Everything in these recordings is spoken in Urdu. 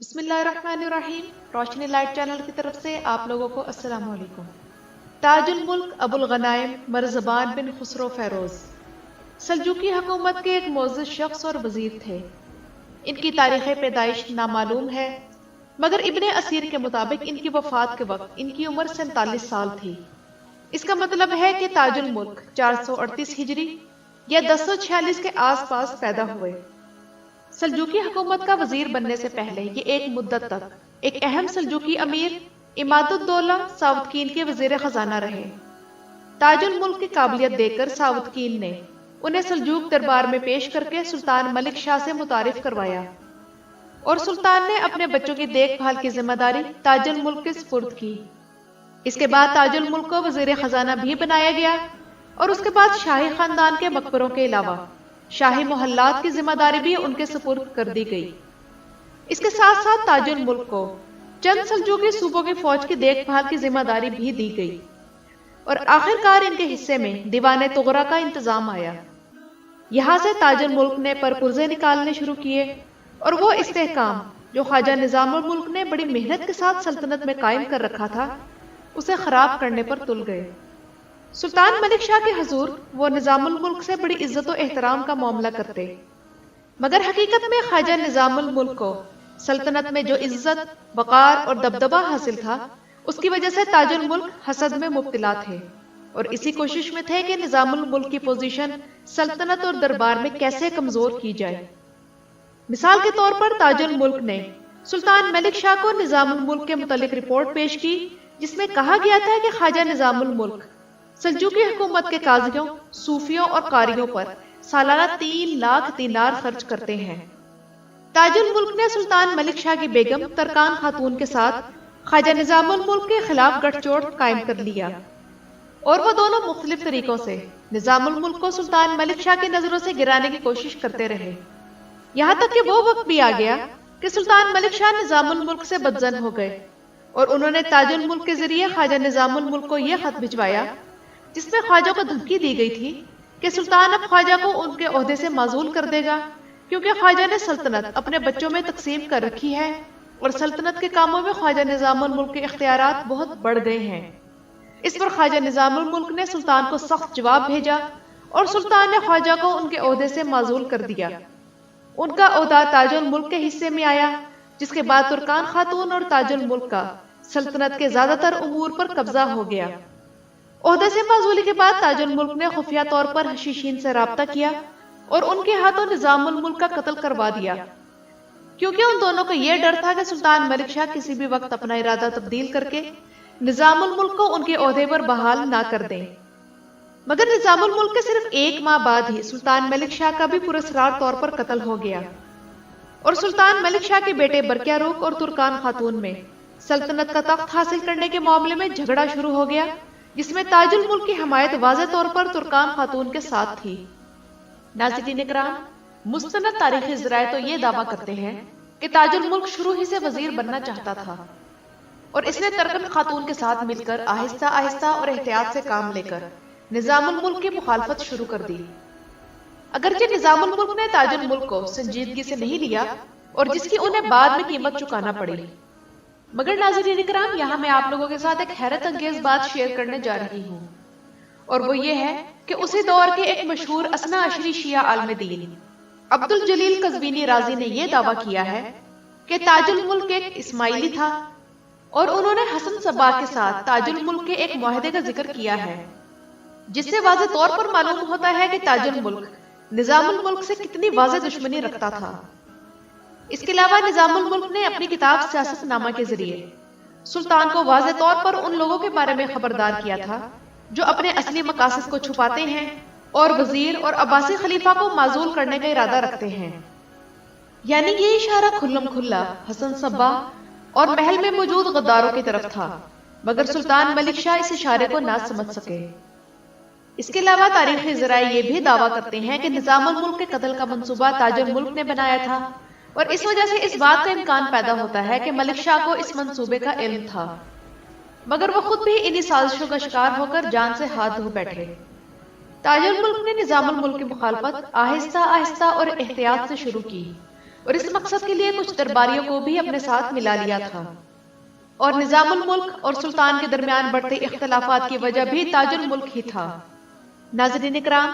بسم اللہ الرحمن الرحیم۔ روشنی لائٹ چینل کی طرف سے آپ لوگوں کو السلام علیکم۔ تاج الملک ابو الغنائم مرزبان بن خسرو فیروز سلجوقی حکومت کے ایک معزز شخص اور وزیر تھے۔ ان کی تاریخ پیدائش نامعلوم ہے، مگر ابن اسیر کے مطابق ان کی وفات کے وقت ان کی عمر 47 سال تھی۔ اس کا مطلب ہے کہ تاج الملک 438 ہجری یا 1046 کے آس پاس پیدا ہوئے۔ سلجوقی حکومت کا وزیر بننے سے پہلے یہ ایک مدت تک ایک اہم سلجوقی امیر عماد الدولہ ساوتکین کے وزیر خزانہ رہے۔ تاج الملک کی قابلیت دے کر ساوتکین نے انہیں سلجوق دربار میں پیش کر کے سلطان ملک شاہ سے متعارف کروایا، اور سلطان نے اپنے بچوں کی دیکھ بھال کی ذمہ داری تاج الملک کے سپرد کی۔ اس کے بعد تاج الملک کو وزیر خزانہ بھی بنایا گیا، اور اس کے بعد شاہی خاندان کے مقبروں کے علاوہ شاہی محلات کی ذمہ داری بھی ان کے سپرد کر دی گئی۔ اس کے ساتھ ساتھ تاج الملک کو چند سلجوقی صوبوں کی فوج کی دیکھ بھال کی ذمہ داری بھی دی گئی، اور آخر کار ان کے حصے میں دیوان طغرا کا انتظام آیا۔ یہاں سے تاج الملک نے پرپرزے نکالنے شروع کیے، اور وہ استحکام جو خواجہ نظام الملک نے بڑی محنت کے ساتھ سلطنت میں قائم کر رکھا تھا، اسے خراب کرنے پر تل گئے۔ سلطان ملک شاہ کے حضور وہ نظام الملک سے بڑی عزت و احترام کا معاملہ کرتے، مگر حقیقت میں خواجہ نظام الملک کو سلطنت میں جو عزت، وقار اور دبدبہ حاصل تھا، اس کی وجہ سے تاج الملک حسد میں مبتلا تھے، اور اسی کوشش میں تھے کہ نظام الملک کی پوزیشن سلطنت اور دربار میں کیسے کمزور کی جائے۔ مثال کے طور پر تاج الملک نے سلطان ملک شاہ کو نظام الملک کے متعلق رپورٹ پیش کی، جس میں کہا گیا تھا کہ خواجہ نظام الملک سلجوقی حکومت کے قاضیوں، صوفیوں اور قاریوں پر سالانہ 3 لاکھ دینار خرچ کرتے ہیں۔ تاج الملک نے سلطان ملک شاہ کی بیگم ترکان خاتون کے ساتھ خواجہ نظام الملک کے خلاف گٹھ جوڑ قائم کر لیا، اور وہ دونوں مختلف طریقوں سے نظام الملک کو سلطان ملک شاہ کی نظروں سے گرانے کی کوشش کرتے رہے، یہاں تک کہ وہ وقت بھی آ گیا کہ سلطان ملک شاہ نظام الملک سے بدظن ہو گئے، اور انہوں نے تاج الملک کے ذریعے خواجہ نظام الملک کو یہ خط بھجوایا، جس میں خواجہ کو دھمکی دی گئی تھی کہ سلطان اب خواجہ کو ان کے عہدے سے معزول کر دے گا، کیونکہ خواجہ نے سلطنت اپنے بچوں میں تقسیم کر رکھی ہے، اور سلطنت کے کاموں میں خواجہ نظام الملک کے اختیارات بہت بڑھ گئے ہیں۔ اس پر خواجہ نظام الملک نے سلطان کو سخت جواب بھیجا، اور سلطان نے خواجہ کو ان کے عہدے سے معزول کر دیا۔ ان کا عہدہ تاج الملک کے حصے میں آیا، جس کے بعد ترکان خاتون اور تاج الملک کا سلطنت کے زیادہ تر امور پر قبضہ ہو گیا۔ عہدے سے معزولی کے بعد تاج الملک نے خفیہ طور پر حشیشین سے رابطہ کیا، اور ان کے ہاتھوں نظام الملک کا قتل کروا دیا، کیونکہ ان دونوں کو یہ ڈر تھا کہ سلطان ملک شاہ کسی بھی وقت اپنا ارادہ تبدیل کر کے نظام الملک کو ان کے عہدے پر بحال نہ کر دیں۔ مگر نظام الملک کے صرف 1 ماہ بعد ہی سلطان ملک شاہ کا بھی پراسرار طور پر قتل ہو گیا، اور سلطان ملک شاہ کے بیٹے برقیہ روق اور ترکان خاتون میں سلطنت کا تخت حاصل کرنے کے معاملے میں جھگڑا شروع ہو گیا، جس میں تاج الملک کی حمایت واضح طور پر ترکان خاتون کے ساتھ تھی۔ ناظرین اکرام، مستند تاریخی ذرائع تو یہ دعویٰ کرتے ہیں کہ تاج الملک شروع ہی سے وزیر بننا چاہتا تھا، اور اس نے ترکان خاتون کے ساتھ مل کر آہستہ آہستہ اور احتیاط سے کام لے کر نظام الملک کی مخالفت شروع کر دی۔ اگرچہ نظام الملک نے تاج الملک کو سنجیدگی سے نہیں لیا، اور جس کی انہیں بعد میں قیمت چکانا پڑی، مگر ناظرین اکرام، یہاں میں آپ لوگوں کے ساتھ ایک حیرت انگیز بات شیئر کرنے جا رہی ہوں، اور وہ یہ ہے کہ اسی دور کے ایک مشہور اثنا عشری شیعہ عالم دین عبد الجلیل قزوینی رازی نے یہ دعویٰ کیا ہے کہ تاج الملک ایک اسماعیلی تھا، اور انہوں نے حسن صباح کے ساتھ تاج الملک کے ایک معاہدے کا ذکر کیا ہے، جس سے واضح طور پر معلوم ہوتا ہے کہ تاج الملک نظام الملک سے کتنی واضح دشمنی رکھتا تھا۔ اس کے علاوہ نظام الملک نے اپنی کتاب سیاست نامہ کے ذریعے سلطان کو واضح طور پر ان لوگوں کے بارے میں خبردار کیا تھا جو اپنے اصلی مقاصد کو چھپاتے ہیں، اور وزیر اور عباسی خلیفہ کو معزول کرنے کا ارادہ رکھتے ہیں۔ یعنی یہ اشارہ کھلم کھلا حسن صباح اور محل میں موجود غداروں کی طرف تھا، مگر سلطان ملک شاہ اس اشارے کو نہ سمجھ سکے۔ اس کے علاوہ تاریخی ذرائع یہ بھی دعویٰ کرتے ہیں کہ نظام الملک کے قتل کا منصوبہ تاج الملک نے بنایا تھا، اور اس وجہ سے اس بات کا امکان پیدا ہوتا ہے کہ ملک شاہ کو اس منصوبے کا علم تھا، مگر وہ خود بھی انہی سازشوں کا شکار ہو کر جان سے ہاتھ دھو بیٹھے۔ تاج الملک نے نظام الملک کی مخالفت آہستہ آہستہ اور احتیاط سے شروع کی، اور اس مقصد کے لیے کچھ درباریوں کو بھی اپنے ساتھ ملا لیا تھا، اور نظام الملک اور سلطان کے درمیان بڑھتے اختلافات کی وجہ بھی تاج الملک ہی تھا۔ ناظرین اکرام،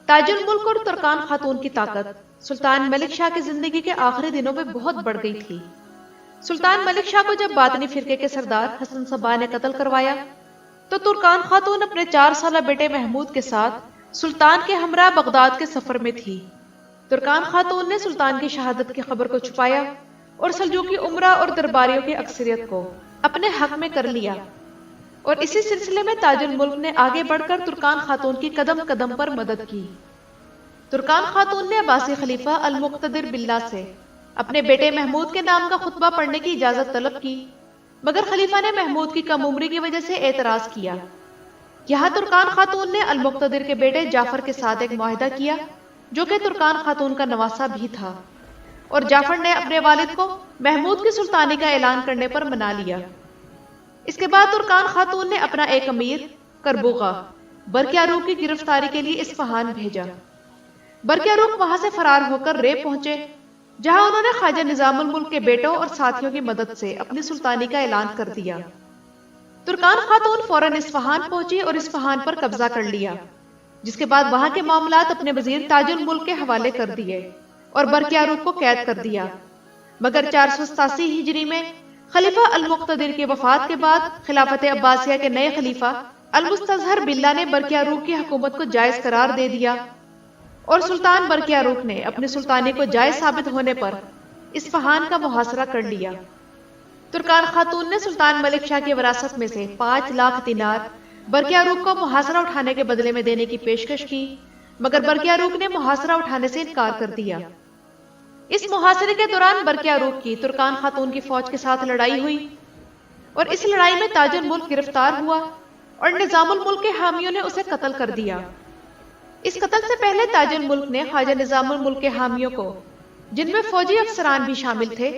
تاج الملک اور ترکان خاتون کی طاقت سلطان ملک شاہ کی زندگی کے آخری دنوں میں بہت بڑھ گئی تھی۔ سلطان ملک شاہ کو جب باطنی فرقے کے سردار حسن صباح نے قتل کروایا تو ترکان خاتون اپنے 4 سالہ بیٹے محمود کے ساتھ سلطان کے ہمراہ بغداد کے سفر میں تھی۔ ترکان خاتون نے سلطان کی شہادت کی خبر کو چھپایا اور سلجوقی امراء اور درباریوں کی اکثریت کو اپنے حق میں کر لیا، اور اسی سلسلے میں تاج الملک نے آگے بڑھ کر ترکان خاتون کی قدم قدم پر مدد کی۔ ترکان خاتون نے عباسی خلیفہ المقتدر باللہ سے اپنے بیٹے محمود کے نام کا خطبہ پڑھنے کی اجازت طلب کی، مگر خلیفہ نے محمود کی کم عمری کی وجہ سے اعتراض کیا۔ یہاں ترکان خاتون نے المقتدر کے بیٹے جعفر کے ساتھ ایک معاہدہ کیا جو کہ ترکان خاتون کا نواسہ بھی تھا، اور جعفر نے اپنے والد کو محمود کی سلطانی کا اعلان کرنے پر منا لیا۔ اس کے بعد ترکان خاتون نے اپنا ایک امیر کربوغا برقیاروق کی گرفتاری کے لیے اصفہان بھیجا۔ برقیاروق وہاں سے فرار ہو کر رے پہنچے، جہاں انہوں نے خواجہ نظام الملک کے بیٹوں اور ساتھیوں کی مدد سے اپنی سلطانی کا اعلان کر دیا۔ ترکان خاتون فوراً اصفہان پہنچی اور اصفہان پر قبضہ کر لیا، جس کے بعد وہاں کے معاملات اپنے وزیر تاج الملک کے حوالے کر دیے اور برقیاروق کو قید کر دیا۔ مگر 487 ہجری میں خلیفہ المقتدر کی وفات کے بعد خلافت عباسیہ کے نئے خلیفہ المستظہر باللہ نے برقیاروق کی حکومت کو جائز قرار دے دیا، اور سلطان برقیاروق نے اپنی سلطانی کو جائز ثابت ہونے پر اصفہان کا محاصرہ کر لیا۔ ترکان خاتون نے سلطان ملک شاہ کی وراثت میں سے 5 لاکھ دینار برقیاروق کو محاصرہ اٹھانے کے بدلے میں دینے کی پیشکش کی، مگر برقیاروق نے محاصرہ اٹھانے سے انکار کر دیا۔ اس محاصرے کے دوران برقیاروق کی ترکان خاتون کی فوج کے ساتھ لڑائی ہوئی، اور اس لڑائی میں تاج الملک گرفتار ہوا اور نظام الملک کے حامیوں نے اسے قتل کر دیا۔ اس قتل سے پہلے تاج الملک نے خواجہ نظام الملک کے حامیوں کو، جن میں فوجی افسران بھی شامل تھے،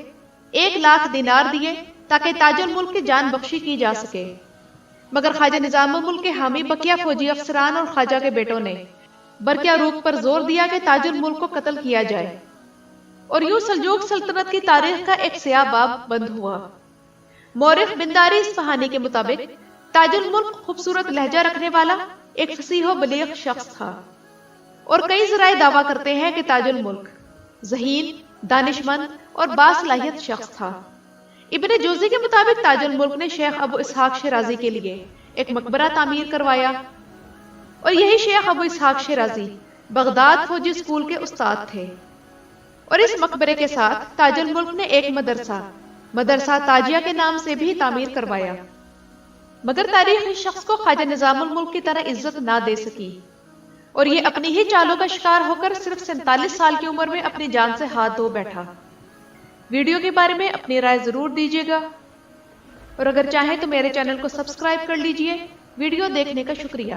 1 لاکھ دینار دیے تاکہ تاج الملک کی جان بخشی کی جا سکے، مگر خواجہ نظام الملک کے حامی بقیہ فوجی افسران اور خواجہ کے بیٹوں نے برقیاروق پر زور دیا کہ تاج الملک کو قتل کیا جائے، اور یوں سلجوق سلطنت کی تاریخ کا ایک سیاہ باب بند ہوا۔ مورخ بنداری اصفہانی کے مطابق تاج الملک خوبصورت لہجہ رکھنے والا ایک فصیح و بلیغ شخص تھا، اور کئی ذرائع دعویٰ کرتے ہیں کہ تاج الملک ذہین، دانشمند اور باصلاحیت شخص تھا۔ ابن جوزی کے مطابق تاج الملک نے شیخ ابو اسحاق شیرازی کے لیے ایک مقبرہ تعمیر کروایا، اور یہی شیخ ابو اسحاق شیرازی بغداد فوجی اسکول کے استاد تھے، اور اس مقبرے کے ساتھ تاج الملک نے ایک مدرسہ تاجیہ کے نام سے بھی تعمیر کروایا، مگر تاریخ اس شخص کو خواجہ نظام الملک کی طرح عزت نہ دے سکی، اور یہ اپنی ہی چالوں کا شکار ہو کر صرف 47 سال کی عمر میں اپنی جان سے ہاتھ دھو بیٹھا۔ ویڈیو کے بارے میں اپنی رائے ضرور دیجیے گا، اور اگر چاہیں تو میرے چینل کو سبسکرائب کر لیجئے۔ ویڈیو دیکھنے کا شکریہ۔